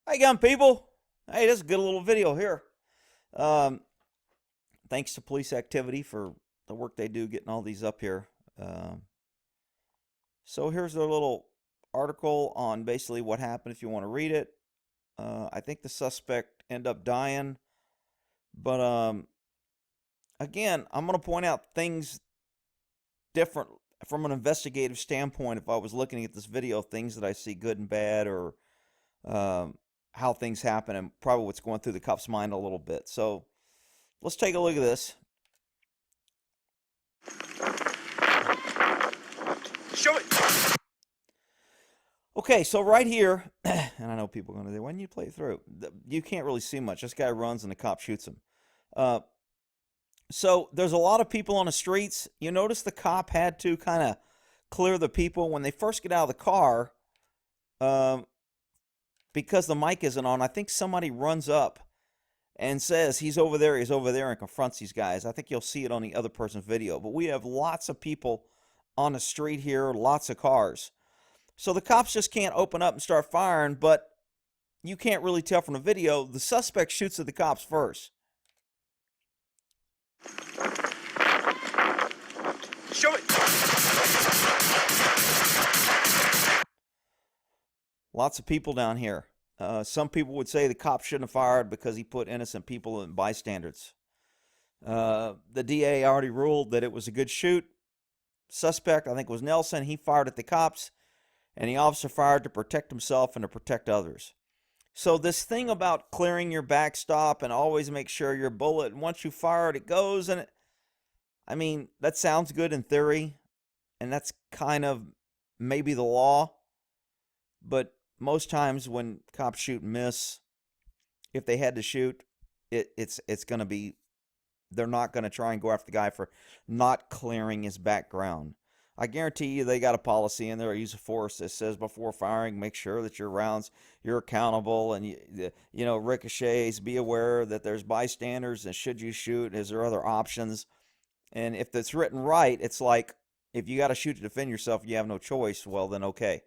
Hey again, people. Hey, this is a good little video here. Um, Thanks to police activity for the work they do getting all these up here. Um, so here's their little article on basically what happened if you want to read it. I think the suspect ended up dying, but again, I'm going to point out things different from an investigative standpoint. If I was looking at this video, things that I see good and bad, or um, how things happen, and probably what's going through the cop's mind a little bit. So let's take a look at this. Show it. Okay, so right here, and I know people are going to say, why didn't you play it through? You can't really see much. This guy runs and the cop shoots him. So there's a lot of people on the streets. You notice the cop had to kind of clear the people when they first get out of the car, because the mic isn't on. I think somebody runs up and says he's over there, and confronts these guys. I think you'll see it on the other person's video. But we have lots of people on the street here, lots of cars. So the cops just can't open up and start firing, but you can't really tell from the video. The suspect shoots at the cops first. Show it. Lots of people down here. Some people would say the cop shouldn't have fired because he put innocent people and bystanders. The DA already ruled that it was a good shoot. Suspect, I think, was Nelson. He fired at the cops, and the officer fired to protect himself and to protect others. So this thing about clearing your backstop and always make sure your bullet, and once you fire it, it goes. And I mean, that sounds good in theory, and that's kind of maybe the law. But most times when cops shoot and miss, if they had to shoot, it's going to be, they're not going to try and go after the guy for not clearing his background. I guarantee you they got a policy in there, a use of force, that says before firing, make sure that your rounds, you're accountable, and ricochets, be aware that there's bystanders, and should you shoot, is there other options? And if it's written right, it's like, if you got to shoot to defend yourself, you have no choice, well then okay.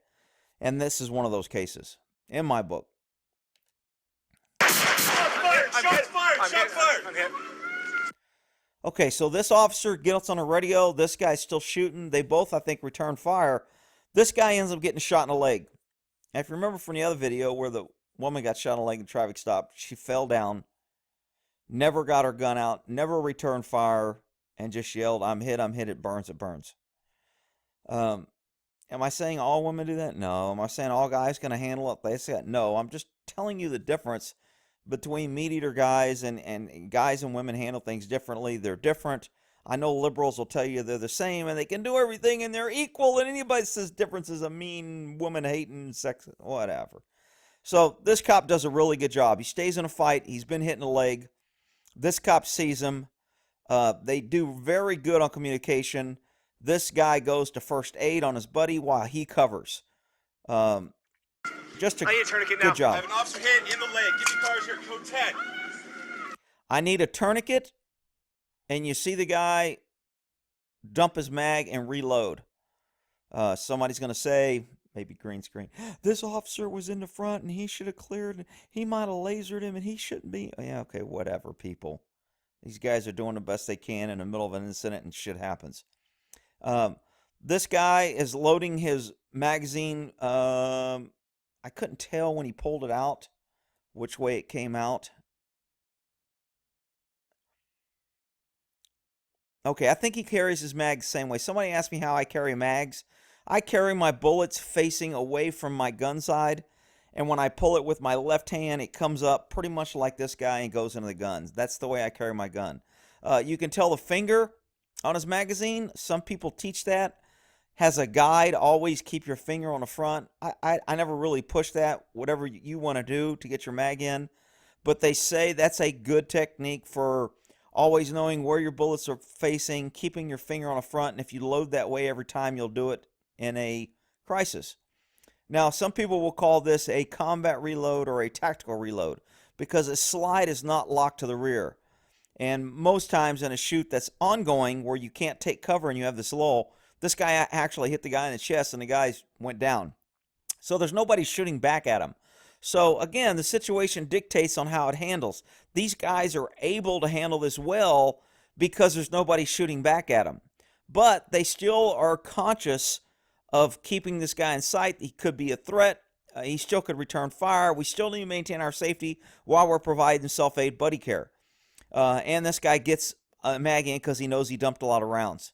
And this is one of those cases, in my book. Shots fired. Okay, so this officer gets on the radio. This guy's still shooting. They both, I think, return fire. This guy ends up getting shot in the leg. And if you remember from the other video where the woman got shot in the leg in a traffic stop, she fell down, never got her gun out, never returned fire, and just yelled, I'm hit, it burns, it burns. Am I saying all women do that? No. Am I saying all guys can handle it? They said no. I'm just telling you the difference between meat eater guys and guys and women handle things differently. They're different. I know liberals will tell you they're the same and they can do everything and they're equal, and anybody says difference is a mean, woman hating, sex, whatever. So this cop does a really good job. He stays in a fight. He's been hit in the leg. This cop sees him. They do very good on communication. This guy goes to first aid on his buddy while he covers. Just a good job. I have an officer hit in the leg. Give me cars here. Code 10. I need a tourniquet, and you see the guy dump his mag and reload. Somebody's going to say, maybe green screen, this officer was in the front and he should have cleared. He might have lasered him and he shouldn't be. Yeah, okay, whatever, people. These guys are doing the best they can in the middle of an incident and shit happens. This guy is loading his magazine. I couldn't tell when he pulled it out which way it came out. Okay, I think he carries his mags the same way. Somebody asked me how I carry mags. I carry my bullets facing away from my gun side, and when I pull it with my left hand, it comes up pretty much like this guy and goes into the gun. That's the way I carry my gun. You can tell the finger on his magazine. Some people teach that. Has a guide, always keep your finger on the front. I never really push that, whatever you want to do to get your mag in. But they say that's a good technique for always knowing where your bullets are facing, keeping your finger on the front. And if you load that way every time, you'll do it in a crisis. Now, some people will call this a combat reload or a tactical reload because a slide is not locked to the rear. And most times in a shoot that's ongoing where you can't take cover and you have this lull, this guy actually hit the guy in the chest and the guy went down. So there's nobody shooting back at him. So again, the situation dictates on how it handles. These guys are able to handle this well because there's nobody shooting back at them. But they still are conscious of keeping this guy in sight. He could be a threat. He still could return fire. We still need to maintain our safety while we're providing self-aid buddy care. And this guy gets a mag in because he knows he dumped a lot of rounds.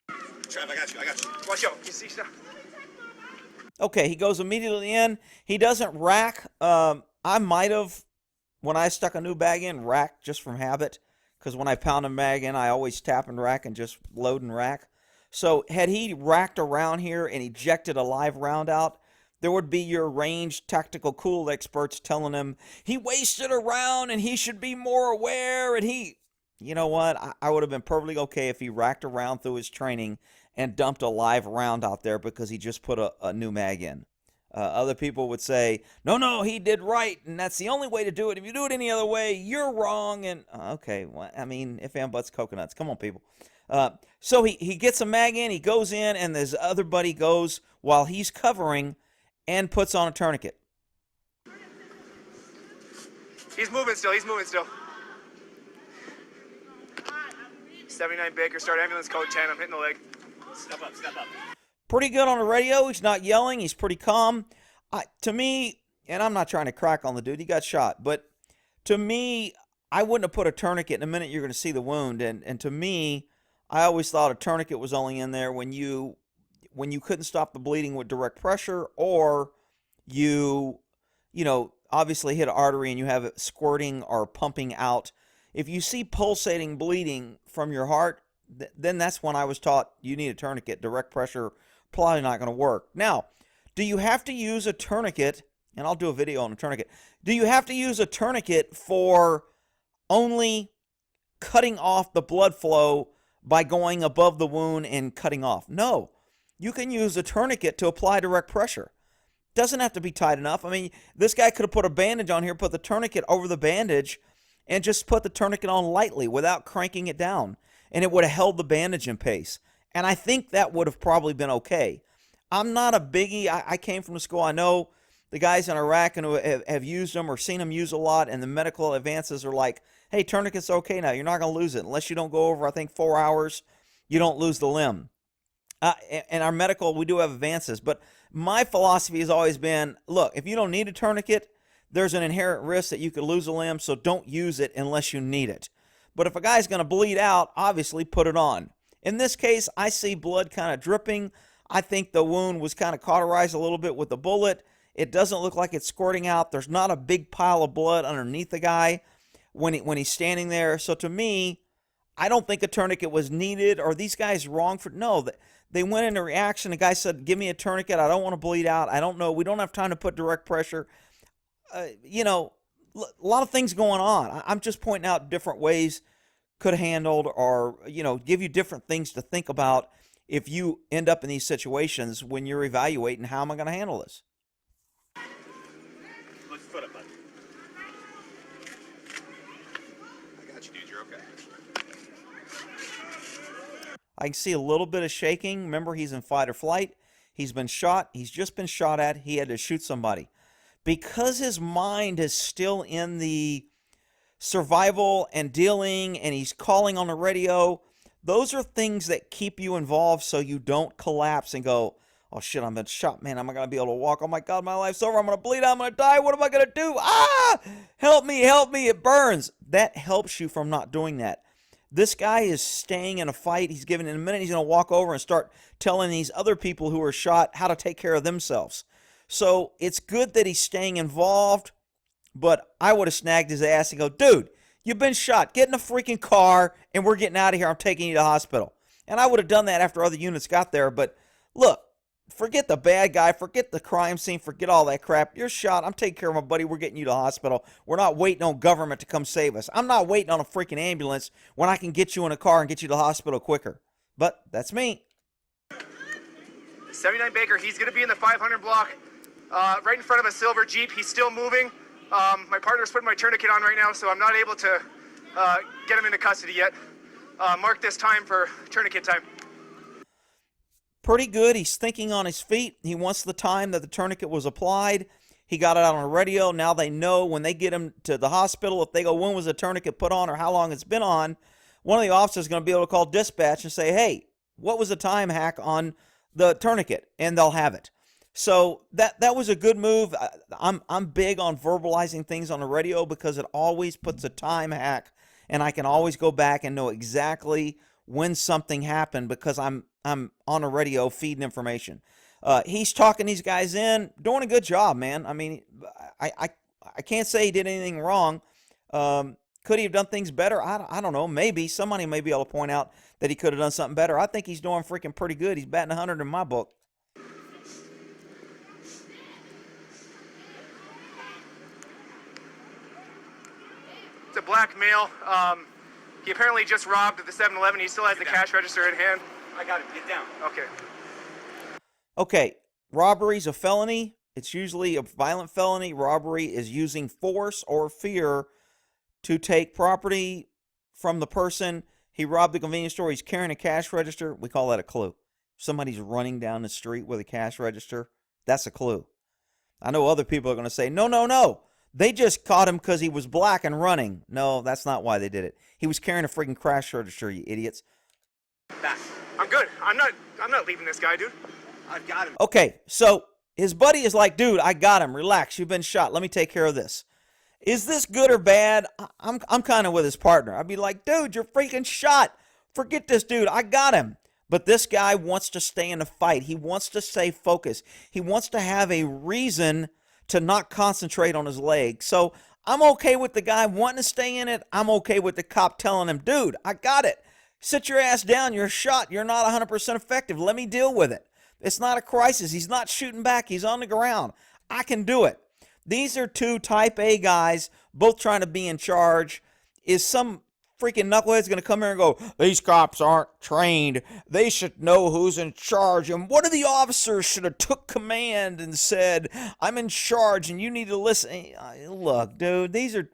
Trav, I got you. Watch out. You see stuff? Okay, he goes immediately in. He doesn't rack. I might have, when I stuck a new bag in, racked just from habit. Because when I pound a mag in, I always tap and rack and just load and rack. So had he racked around here and ejected a live round out, there would be your ranged tactical cool experts telling him he wasted a round and he should be more aware. And you know what? I would have been perfectly okay if he racked around through his training and dumped a live round out there because he just put a new mag in. Other people would say, no, he did right, and that's the only way to do it. If you do it any other way, you're wrong. And okay, well, I mean, if and buts coconuts. Come on, people. So he gets a mag in, he goes in, and his other buddy goes while he's covering and puts on a tourniquet. He's moving still. 79 Baker, start ambulance code 10. I'm hitting the leg. Step up. Pretty good on the radio. He's not yelling. He's pretty calm. To me, and I'm not trying to crack on the dude, he got shot, but to me, I wouldn't have put a tourniquet. In a minute, you're going to see the wound, and to me, I always thought a tourniquet was only in there when you couldn't stop the bleeding with direct pressure, or you obviously hit an artery and you have it squirting or pumping out. If you see pulsating bleeding from your heart, then that's when I was taught you need a tourniquet. Direct pressure probably not going to work. Now, do you have to use a tourniquet? And I'll do a video on a tourniquet. Do you have to use a tourniquet for only cutting off the blood flow by going above the wound and cutting off? No. You can use a tourniquet to apply direct pressure. Doesn't have to be tight enough. I mean, this guy could have put a bandage on here, put the tourniquet over the bandage, and just put the tourniquet on lightly without cranking it down. And it would have held the bandage in place. And I think that would have probably been okay. I'm not a biggie. I came from the school. I know the guys in Iraq and who have used them or seen them use a lot, and the medical advances are like, hey, tourniquet's okay now. You're not going to lose it. Unless you don't go over, I think, 4 hours, you don't lose the limb. And our medical, we do have advances. But my philosophy has always been, look, if you don't need a tourniquet, there's an inherent risk that you could lose a limb, so don't use it unless you need it. But if a guy's going to bleed out, obviously put it on. In this case, I see blood kind of dripping. I think the wound was kind of cauterized a little bit with the bullet. It doesn't look like it's squirting out. There's not a big pile of blood underneath the guy when he's standing there. So to me, I don't think a tourniquet was needed. Or these guys wrong for... No, they went into reaction. The guy said, give me a tourniquet. I don't want to bleed out. I don't know. We don't have time to put direct pressure. A lot of things going on. I'm just pointing out different ways could have handled, or give you different things to think about if you end up in these situations when you're evaluating how am I going to handle this. Put your foot up, bud. I got you, dude. You're okay. I can see a little bit of shaking. Remember, he's in fight or flight. He's been shot. He's just been shot at. He had to shoot somebody. Because his mind is still in the survival and dealing, and he's calling on the radio, those are things that keep you involved so you don't collapse and go, oh shit, I'm been shot, man, I'm not going to be able to walk, oh my God, my life's over, I'm going to bleed out, I'm going to die, what am I going to do? Help me, it burns. That helps you from not doing that. This guy is staying in a fight. He's given, in a minute, he's going to walk over and start telling these other people who are shot how to take care of themselves. So it's good that he's staying involved, but I would have snagged his ass and go, dude, you've been shot. Get in a freaking car, and we're getting out of here. I'm taking you to the hospital. And I would have done that after other units got there. But look, forget the bad guy. Forget the crime scene. Forget all that crap. You're shot. I'm taking care of my buddy. We're getting you to the hospital. We're not waiting on government to come save us. I'm not waiting on a freaking ambulance when I can get you in a car and get you to the hospital quicker. But that's me. 79 Baker, he's going to be in the 500 block, right in front of a silver Jeep. He's still moving. My partner's putting my tourniquet on right now, so I'm not able to get him into custody yet. Mark this time for tourniquet time. pretty good. He's thinking on his feet. He wants the time that the tourniquet was applied. He got it out on the radio. Now they know when they get him to the hospital, if they go, when was the tourniquet put on or how long it's been on, one of the officers is going to be able to call dispatch and say, hey, what was the time hack on the tourniquet? And they'll have it. So that was a good move. I'm big on verbalizing things on the radio because it always puts a time hack, and I can always go back and know exactly when something happened because I'm on the radio feeding information. He's talking these guys in, doing a good job, man. I mean, I can't say he did anything wrong. Could he have done things better? I don't know. Maybe somebody may be able to point out that he could have done something better. I think he's doing freaking pretty good. He's batting 100 in my book. It's a black male. He apparently just robbed at the 7-Eleven. He still has the cash register in hand. I got him. Get down. Okay. Okay, robbery's a felony. It's usually a violent felony. Robbery is using force or fear to take property from the person. He robbed the convenience store. He's carrying a cash register. We call that a clue. Somebody's running down the street with a cash register. That's a clue. I know other people are going to say, no. They just caught him because he was black and running. No, that's not why they did it. He was carrying a freaking cash register, you idiots. Back. I'm good. I'm not leaving this guy, dude. I've got him. Okay, so his buddy is like, dude, I got him. Relax. You've been shot. Let me take care of this. Is this good or bad? I'm kind of with his partner. I'd be like, dude, you're freaking shot. Forget this dude. I got him. But this guy wants to stay in the fight. He wants to stay focused. He wants to have a reason to not concentrate on his leg. So I'm okay with the guy wanting to stay in it. I'm okay with the cop telling him, dude, I got it. Sit your ass down. You're shot. You're not 100% effective. Let me deal with it. It's not a crisis. He's not shooting back. He's on the ground. I can do it. These are two type A guys, both trying to be in charge. Is some freaking knucklehead's going to come here and go, these cops aren't trained. They should know who's in charge. And one of the officers should have took command and said, I'm in charge and you need to listen. Look, dude, these are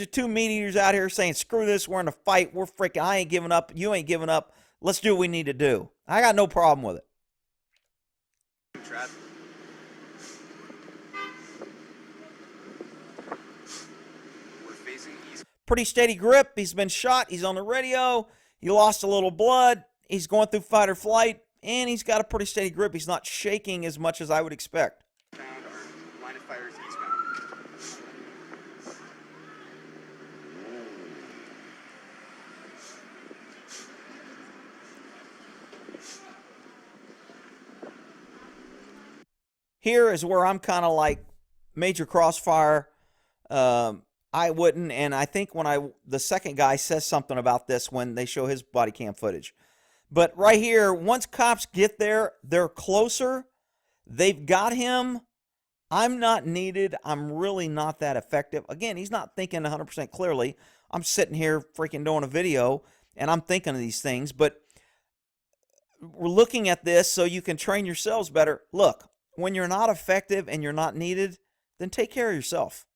two meat eaters out here saying, screw this, we're in a fight. We're freaking, I ain't giving up. You ain't giving up. Let's do what we need to do. I got no problem with it. Trap. We're facing east. Pretty steady grip. He's been shot. He's on the radio. He lost a little blood. He's going through fight or flight, and he's got a pretty steady grip. He's not shaking as much as I would expect. Found our line of fire is eastbound. Here is where I'm kind of like Major Crossfire. I wouldn't, and I think when the second guy says something about this when they show his body cam footage. But right here, once cops get there, they're closer. They've got him. I'm not needed. I'm really not that effective. Again, he's not thinking 100% clearly. I'm sitting here freaking doing a video, and I'm thinking of these things. But we're looking at this so you can train yourselves better. Look, when you're not effective and you're not needed, then take care of yourself.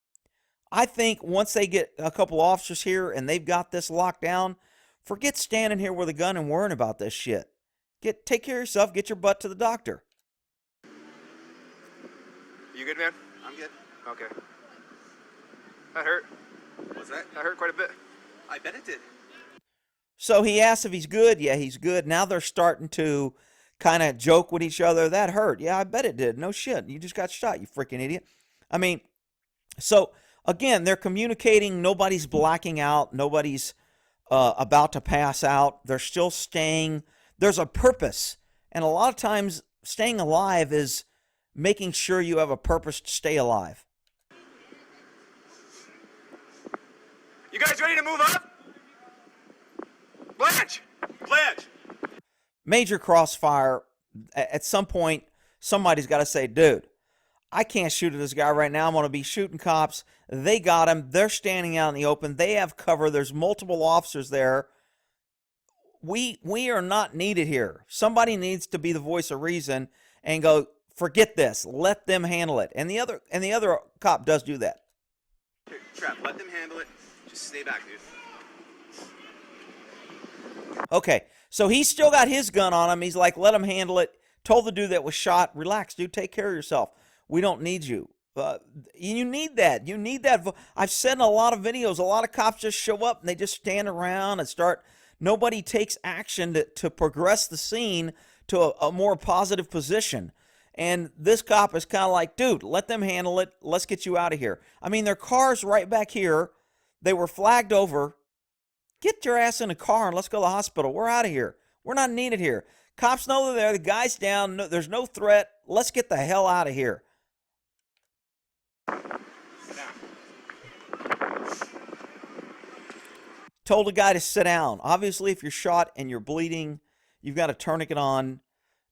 I think once they get a couple officers here and they've got this locked down, forget standing here with a gun and worrying about this shit. Take care of yourself. Get your butt to the doctor. You good, man? I'm good. Okay. That hurt. What's that? That hurt quite a bit. I bet it did. So he asks if he's good. Yeah, he's good. Now they're starting to kind of joke with each other. That hurt. Yeah, I bet it did. No shit. You just got shot, you freaking idiot. I mean, so again, they're communicating. Nobody's blacking out. Nobody's about to pass out. They're still staying. There's a purpose. And a lot of times, staying alive is making sure you have a purpose to stay alive. You guys ready to move up? Blanche! Blanche! Major Crossfire, at some point, somebody's got to say, dude, I can't shoot at this guy right now. I'm going to be shooting cops. They got him. They're standing out in the open. They have cover. There's multiple officers there. We are not needed here. Somebody needs to be the voice of reason and go, forget this. Let them handle it. And the other cop does do that. Here, Trap, let them handle it. Just stay back, dude. Okay, so he's still got his gun on him. He's like, let him handle it. Told the dude that was shot, relax, dude, take care of yourself. We don't need you. You need that. You need that. I've said in a lot of videos, a lot of cops just show up and they just stand around and start. Nobody takes action to progress the scene to a more positive position. And this cop is kind of like, dude, let them handle it. Let's get you out of here. I mean, their car's right back here. They were flagged over. Get your ass in a car and let's go to the hospital. We're out of here. We're not needed here. Cops know they're there. The guy's down. No, there's no threat. Let's get the hell out of here. Told the guy to sit down. Obviously, if you're shot and you're bleeding, you've got a tourniquet on.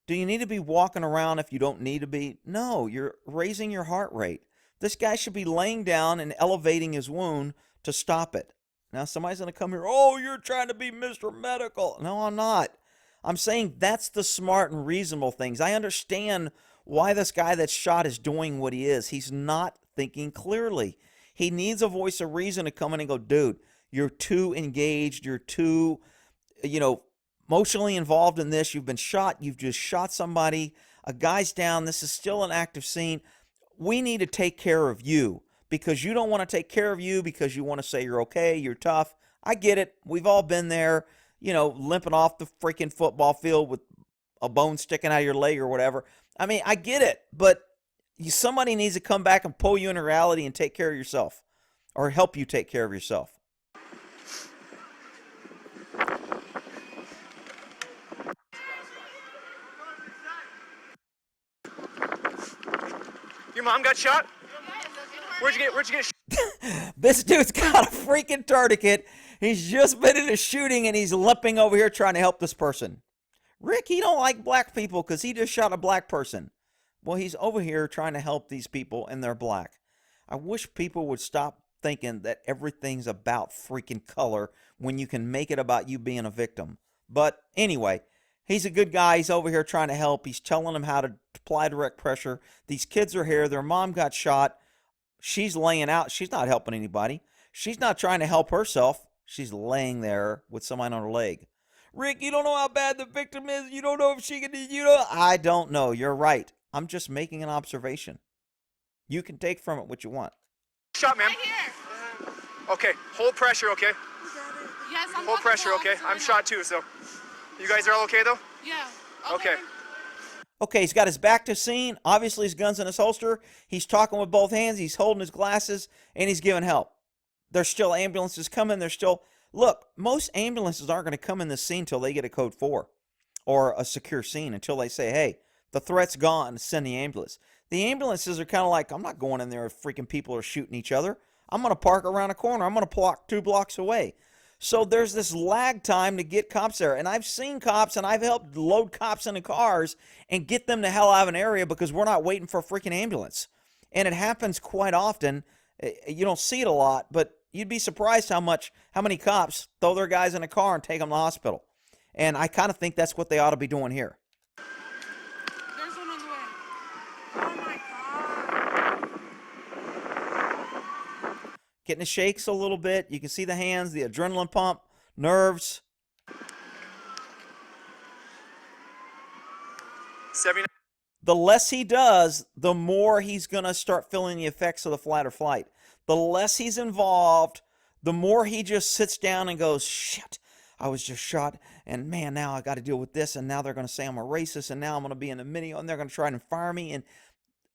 Do you need to be walking around if you don't need to be? No, you're raising your heart rate. This guy should be laying down and elevating his wound to stop it. Now, somebody's going to come here, oh, you're trying to be Mr. Medical. No, I'm not. I'm saying that's the smart and reasonable things. I understand why this guy that's shot is doing what he is. He's not thinking clearly. He needs a voice of reason to come in and go, dude, you're too engaged. You're too, emotionally involved in this. You've been shot. You've just shot somebody. A guy's down. This is still an active scene. We need to take care of you because you don't want to take care of you because you want to say you're okay, you're tough. I get it. We've all been there, limping off the freaking football field with a bone sticking out of your leg or whatever. I mean, I get it, but somebody needs to come back and pull you into reality and take care of yourself or help you take care of yourself. Your mom got shot? Where'd you get shot? This dude's got a freaking tourniquet. He's just been in a shooting and he's limping over here trying to help this person. Rick, he don't like black people because he just shot a black person. Well, he's over here trying to help these people and they're black. I wish people would stop thinking that everything's about freaking color when you can make it about you being a victim. But anyway, he's a good guy. He's over here trying to help. He's telling them how to apply direct pressure. These kids are here. Their mom got shot. She's laying out. She's not helping anybody. She's not trying to help herself. She's laying there with somebody on her leg. Rick, you don't know how bad the victim is. You don't know if she can, I don't know. You're right. I'm just making an observation. You can take from it what you want. Shot, ma'am. Right here. Okay, hold pressure, okay? Yes, I'm Hold pressure, okay? I'm shot too, so. You guys are all okay though? Yeah. Okay. Okay, he's got his back to scene. Obviously, his gun's in his holster. He's talking with both hands. He's holding his glasses, and he's giving help. There's still ambulances coming. Look, most ambulances aren't going to come in this scene until they get a code 4 or a secure scene, until they say, hey, the threat's gone, send the ambulance. The ambulances are kind of like, I'm not going in there if freaking people are shooting each other. I'm going to park around a corner. I'm going to park 2 blocks away. So there's this lag time to get cops there. And I've seen cops and I've helped load cops into cars and get them the hell out of an area because we're not waiting for a freaking ambulance. And it happens quite often. You don't see it a lot, but you'd be surprised how many cops throw their guys in a car and take them to the hospital. And I kind of think that's what they ought to be doing here. There's one on the way. Oh my God. Getting the shakes a little bit. You can see the hands, the adrenaline pump, nerves. 79. The less he does, the more he's going to start feeling the effects of the flight or flight. The less he's involved, the more he just sits down and goes, shit, I was just shot, and man, now I got to deal with this, and now they're going to say I'm a racist, and now I'm going to be in the video, and they're going to try and fire me. And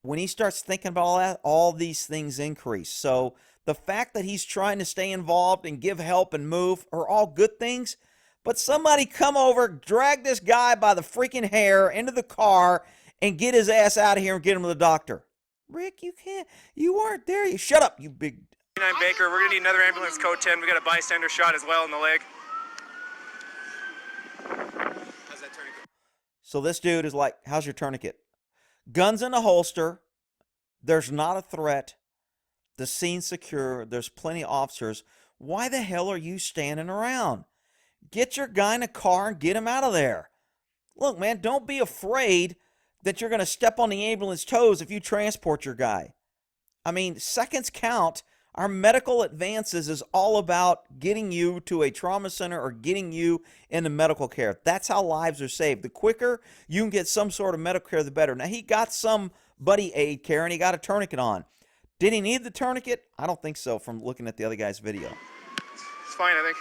when he starts thinking about all that, all these things increase. So the fact that he's trying to stay involved and give help and move are all good things, but somebody come over, drag this guy by the freaking hair into the car, and get his ass out of here and get him to the doctor. Rick, you can't. You weren't there. You shut up, you big. 79 Baker, we're gonna need another ambulance code 10. We got a bystander shot as well in the leg. How's that tourniquet? So this dude is like, how's your tourniquet? Guns in a holster. There's not a threat. The scene's secure. There's plenty of officers. Why the hell are you standing around? Get your guy in a car and get him out of there. Look, man, don't be afraid that you're going to step on the ambulance toes if you transport your guy. I mean, seconds count. Our medical advances is all about getting you to a trauma center or getting you into medical care. That's how lives are saved. The quicker you can get some sort of medical care, the better. Now, he got some buddy aid care and he got a tourniquet on. Did he need the tourniquet? I don't think so from looking at the other guy's video. It's fine, I think.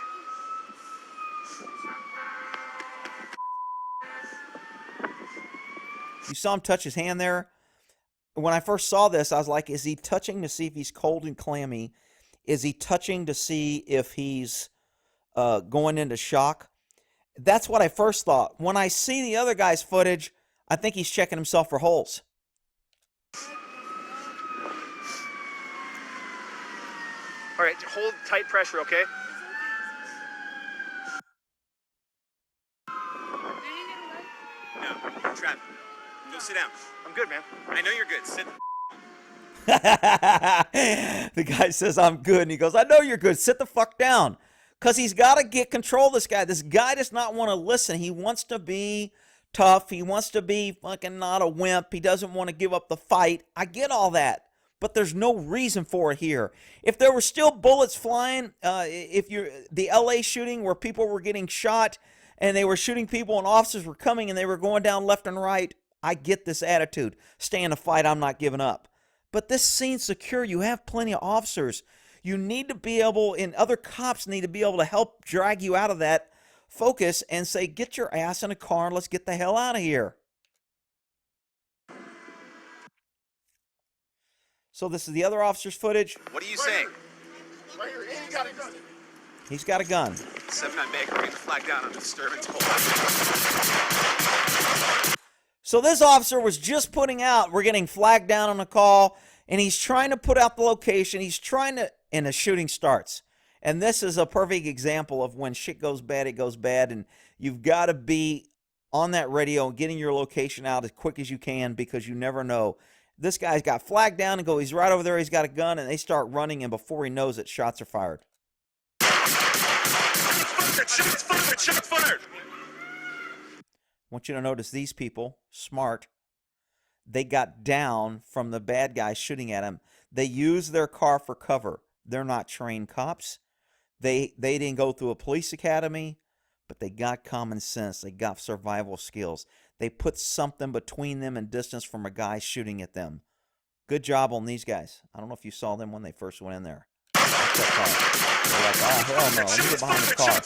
You saw him touch his hand there. When I first saw this, I was like, is he touching to see if he's cold and clammy? Is he touching to see if he's going into shock? That's what I first thought. When I see the other guy's footage, I think he's checking himself for holes. All right, hold tight pressure, okay? No, Trav, go sit down. I'm good, man. I know you're good. Sit. The guy says, I'm good. And he goes, I know you're good. Sit the fuck down. Because he's got to get control of this guy. This guy does not want to listen. He wants to be tough. He wants to be fucking not a wimp. He doesn't want to give up the fight. I get all that. But there's no reason for it here. If there were still bullets flying, the LA shooting where people were getting shot and they were shooting people and officers were coming and they were going down left and right, I get this attitude. Stay in the fight, I'm not giving up. But this scene's secure. You have plenty of officers. You need to be able, and other cops need to be able to help drag you out of that focus and say, get your ass in a car and let's get the hell out of here. So this is the other officer's footage. What are you saying? Right here, and he got a gun. He's got a gun. 7-9 Baker, bring the flag down on disturbance. So this officer was just putting out, we're getting flagged down on a call, and he's trying to put out the location. He's trying to, and the shooting starts. And this is a perfect example of when shit goes bad, it goes bad, and you've got to be on that radio and getting your location out as quick as you can because you never know. This guy's got flagged down and he's right over there, he's got a gun, and they start running, and before he knows it, shots are fired. Shots fired! Shots fired! I want you to notice these people, smart, they got down from the bad guy shooting at him. They used their car for cover. They're not trained cops. They didn't go through a police academy, but they got common sense. They got survival skills. They put something between them and distance from a guy shooting at them. Good job on these guys. I don't know if you saw them when they first went in there. They're like, oh, hell no, let me get behind this car.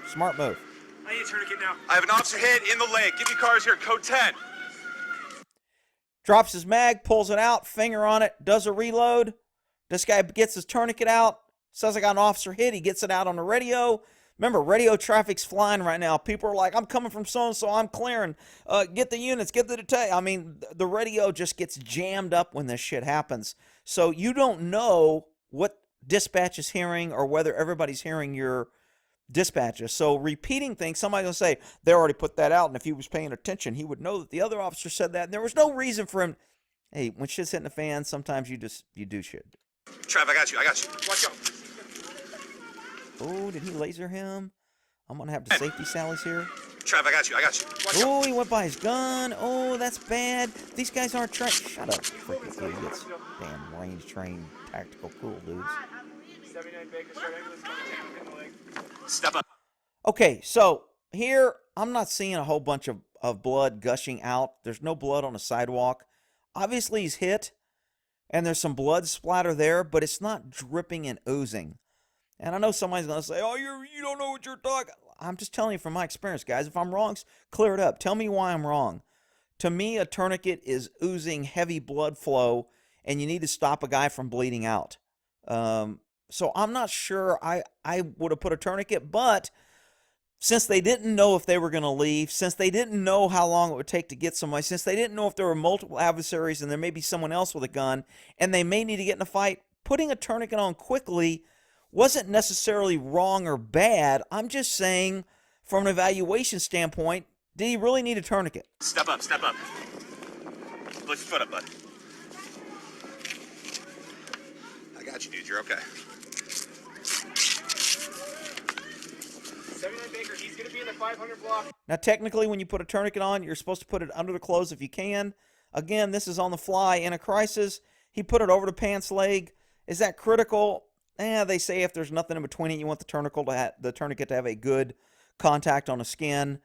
Smart move. I need a tourniquet now. I have an officer hit in the leg. Give me cars here, code 10. Drops his mag, pulls it out, finger on it, does a reload. This guy gets his tourniquet out, says I got an officer hit. He gets it out on the radio. Remember, radio traffic's flying right now. People are like, I'm coming from so-and-so, I'm clearing. Get the units, get the detail. I mean, the radio just gets jammed up when this shit happens. So you don't know what dispatch is hearing or whether everybody's hearing your dispatches. So repeating things, somebody's going to say, they already put that out, and if he was paying attention, he would know that the other officer said that, and there was no reason for him. Hey, when shit's hitting the fan, sometimes you do shit. Trav, I got you. Watch out. Oh, did he laser him? I'm going to have the safety sallies here. Trav, I got you. Oh, he went by his gun. Oh, that's bad. These guys aren't trained. Shut up, freaking idiots. Damn range trained tactical cool dudes. 79 Baker, start ambulance, coming in the leg. Step up. Okay, so here I'm not seeing a whole bunch of blood gushing out. There's no blood on the sidewalk. Obviously he's hit, and there's some blood splatter there, but it's not dripping and oozing. And I know somebody's going to say, oh, you don't know what you're talking. I'm just telling you from my experience, guys. If I'm wrong, clear it up. Tell me why I'm wrong. To me, a tourniquet is oozing heavy blood flow, and you need to stop a guy from bleeding out. So I'm not sure I would have put a tourniquet, but since they didn't know if they were going to leave, since they didn't know how long it would take to get somebody, since they didn't know if there were multiple adversaries and there may be someone else with a gun, and they may need to get in a fight, putting a tourniquet on quickly wasn't necessarily wrong or bad. I'm just saying, from an evaluation standpoint, did he really need a tourniquet? Step up. Lift your foot up, bud. I got you, dude. You're okay. 79 Baker, he's going to be in the 500 block. Now, technically, when you put a tourniquet on, you're supposed to put it under the clothes if you can. Again, this is on the fly in a crisis. He put it over the pants leg, Is that critical? They say if there's nothing in between it, you want the tourniquet to have a good contact on the skin.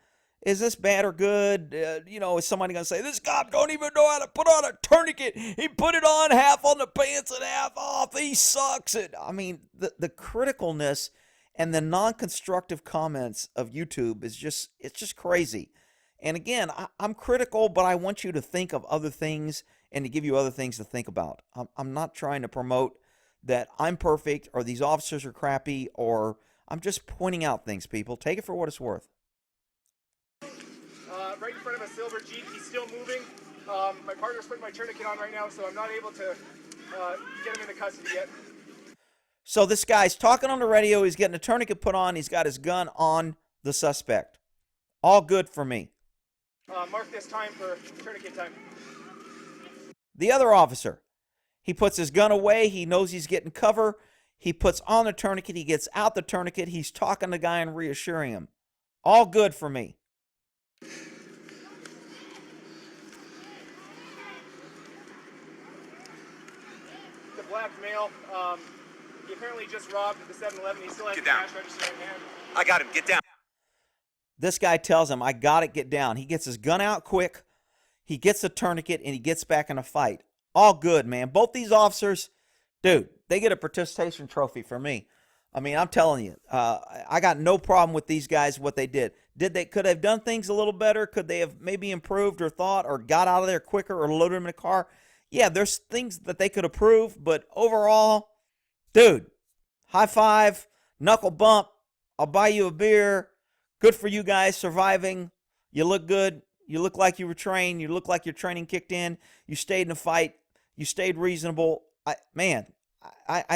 Is this bad or good? Is somebody going to say, this cop don't even know how to put on a tourniquet? He put it on half on the pants and half off. He sucks. The criticalness and the non-constructive comments of YouTube it's just crazy. And again, I'm critical, but I want you to think of other things and to give you other things to think about. I'm not trying to promote that I'm perfect or these officers are crappy, or I'm just pointing out things, people. Take it for what it's worth. Right in front of a silver Jeep. He's still moving. My partner's putting my tourniquet on right now, so I'm not able to get him into custody yet. So this guy's talking on the radio. He's getting a tourniquet put on. He's got his gun on the suspect. All good for me. Mark this time for tourniquet time. The other officer, he puts his gun away. He knows he's getting cover. He puts on the tourniquet. He gets out the tourniquet. He's talking to the guy and reassuring him. All good for me. The black male, he apparently just robbed the 7-Eleven. He still has the cash register in hand. I got him. Get down. This guy tells him, I got it, get down. He gets his gun out quick. He gets the tourniquet, and he gets back in a fight. All good, man. Both these officers, dude, they get a participation trophy for me. I mean, I'm telling you, I got no problem with these guys, what they did. Could they have done things a little better? Could they have maybe improved or thought or got out of there quicker or loaded them in a car? Yeah, there's things that they could improve, but overall, dude, high five, knuckle bump, I'll buy you a beer. Good for you guys surviving. You look good. You look like you were trained. You look like your training kicked in. You stayed in the fight. You stayed reasonable.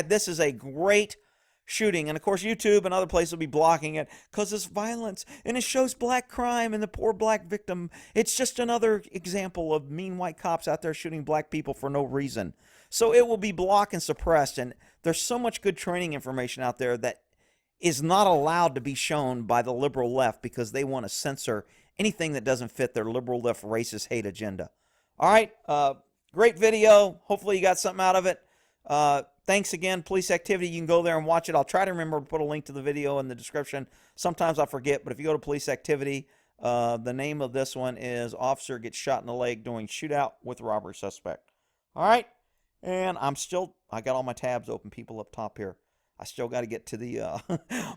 This is a great shooting. And, of course, YouTube and other places will be blocking it because it's violence and it shows black crime and the poor black victim. It's just another example of mean white cops out there shooting black people for no reason. So it will be blocked and suppressed. And there's so much good training information out there that is not allowed to be shown by the liberal left because they want to censor anything that doesn't fit their liberal left racist hate agenda. All right, great video. Hopefully you got something out of it. Thanks again, Police Activity. You can go there and watch it. I'll try to remember to put a link to the video in the description. Sometimes I forget, but if you go to Police Activity, the name of this one is Officer Gets Shot in the Leg During Shootout with Robbery Suspect. All right, and I got all my tabs open, people, up top here. I still got to get to the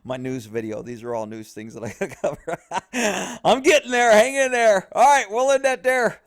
my news video. These are all news things that I got to cover. I'm getting there. Hang in there. All right, we'll end that there.